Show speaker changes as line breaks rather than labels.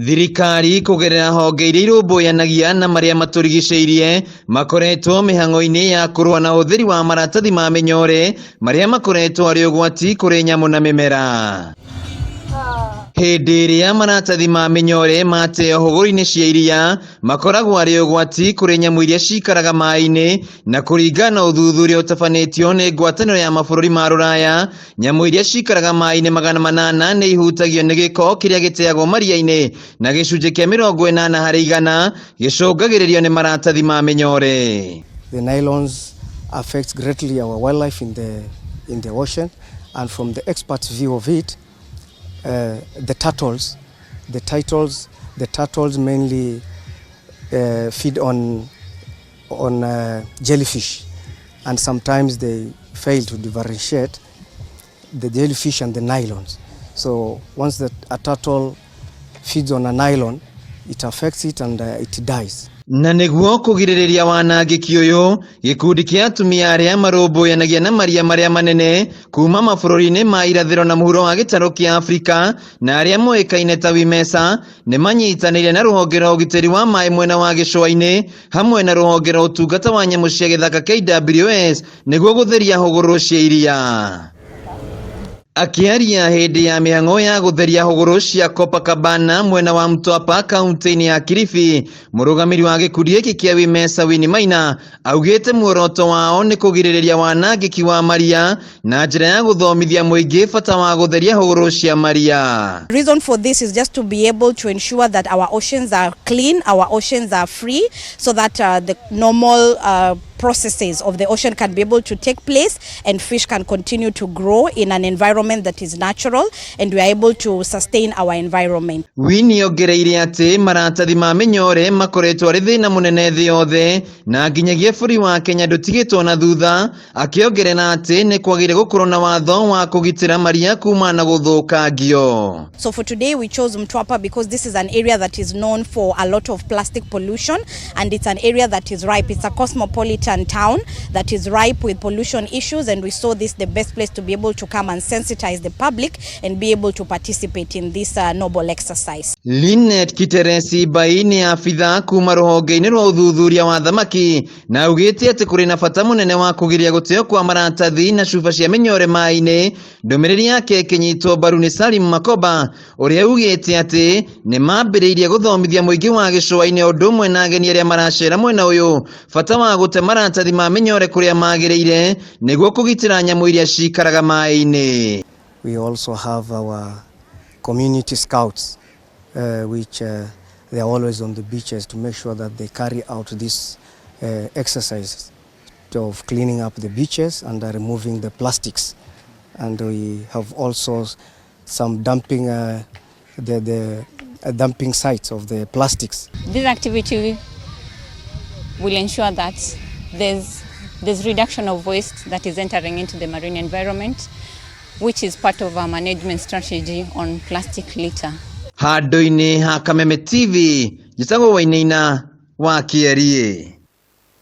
Thirikari kugerera honge iria irũmbũyanagia na maria maturigicĩirie makoretwo mĩhang'o-inĩ ya kũrũa na ũtheri wa maratathi ma mĩnyore maria makoretwo arĩ ũgwati kũrĩ nyamũ na mĩmera. Hĩndĩ ĩrĩa maratathi ma mĩnyore mateo hũgũrũ-inĩ cia iria makoragwo arĩ ũgwati kũrĩ nyamũ iria cikaraga maĩ-inĩ, na kũringana na ũthuthuria ũtabanĩtio nĩ ngwatanĩro ya mabũrũri ma Rũraya, nyamũ iria cikaraga maĩ-inĩ 800 nĩ ihutagio nĩ gĩko kĩrĩa gĩteagwo maria-inĩ, na gĩcunjĩ kĩa 40% gĩcũngagĩrĩrio nĩ maratathi ma mĩnyore.
The nylons affects greatly our wildlife in the ocean, and from the experts' view of it, the turtles mainly feed on jellyfish, and sometimes they fail to differentiate the jellyfish and the nylons. So once a turtle feeds on a nylon, it affects it and it dies.
Na nĩguo kũgirĩrĩria wanangĩki ũyũ, gĩkundi kĩa atumia arĩa marũmbũyanagia na maria marĩa manene kuma mabũrũri-inĩ ma irathĩro na mũhuro wa gĩtarũ kĩa Afrika na arĩa moĩkaine ta WOMESA nĩ manyitanĩire na rũhonge rwa ũgitĩri wa maĩ mwena wa gĩcũa-inĩ hamwe na rũhonge rwa ũtungata wa nyamũ cia gĩthaka KWS nĩguo gũtheria hũgũrũrũ cia iria. Akiaria hĩndĩ ya mĩhang'o ya gũtheria hũgũrũrũ cia Copacabana mwena wa Mtwapa kaunti-inĩ ya Kilifi, mũrũgamĩrĩri wa gĩkundi gĩkĩ kĩa WOMESA Winnie Maina augĩte muoroto wao nĩ kũgirĩrĩria wanangĩki wa maria na njĩra ya gũthomithia mũingĩ bata wa gũtheria hũgũrũrũ cia maria.
The reason for this is just to be able to ensure that our oceans are clean, our oceans are free, so that the normal processes of the ocean can be able to take place and fish can continue to grow in an environment that is natural, and we are able to sustain our environment.
Winnie ongereire atĩ maratathi ma mĩnyore makoretwo arĩ thĩna mũnene thĩ yothe na nginyagia bũrũri wa Kenya ndũtigĩtwo na thutha, akĩongerera atĩ nĩ kwagĩrĩire gũkorwo na watho wa kũgitĩra maria kuma na gũthũkangio.
So for today we chose Mtwapa because this is an area that is known for a lot of plastic pollution, and it's an area that is ripe. It's a cosmopolitan town that is ripe with pollution issues, and we saw this the best place to be able to come and sensitize the public and be able to participate in this noble exercise.
Linet Kiteresi Bai ni afitha kuma rũhonge-inĩ rwa ũthuthuria wa thamaki na augĩte atĩ kũrĩ na bata mũnene wa kũgiria gũteo kwa maratathi na cuba cia mĩnyore maĩ-inĩ. Ndũmĩrĩri yake ĩkĩnyitwo mbaru nĩ Salim Makoba ũrĩa augĩte atĩ nĩ mambĩrĩirie gũthomithia mũingĩ wa gĩcũa-inĩ ũndũ ũmwe na ageni arĩa maracera mwena ũyũ bata wa gũte maratathi ma mĩnyore kũrĩa magĩrĩire nĩguo kũgitĩra nyamũ iria cikaraga maĩ-inĩ.
We also have our community scouts which they are always on the beaches to make sure that they carry out this exercise of cleaning up the beaches and removing the plastics. And we have also some dumping dumping sites of the plastics.
This activity will ensure that there's reduction of waste that is entering into the marine environment, which is part of our management strategy on plastic litter.
Handũ-inĩ ha Kameme TV, njĩtagwo Wainaina wa Kĩarie.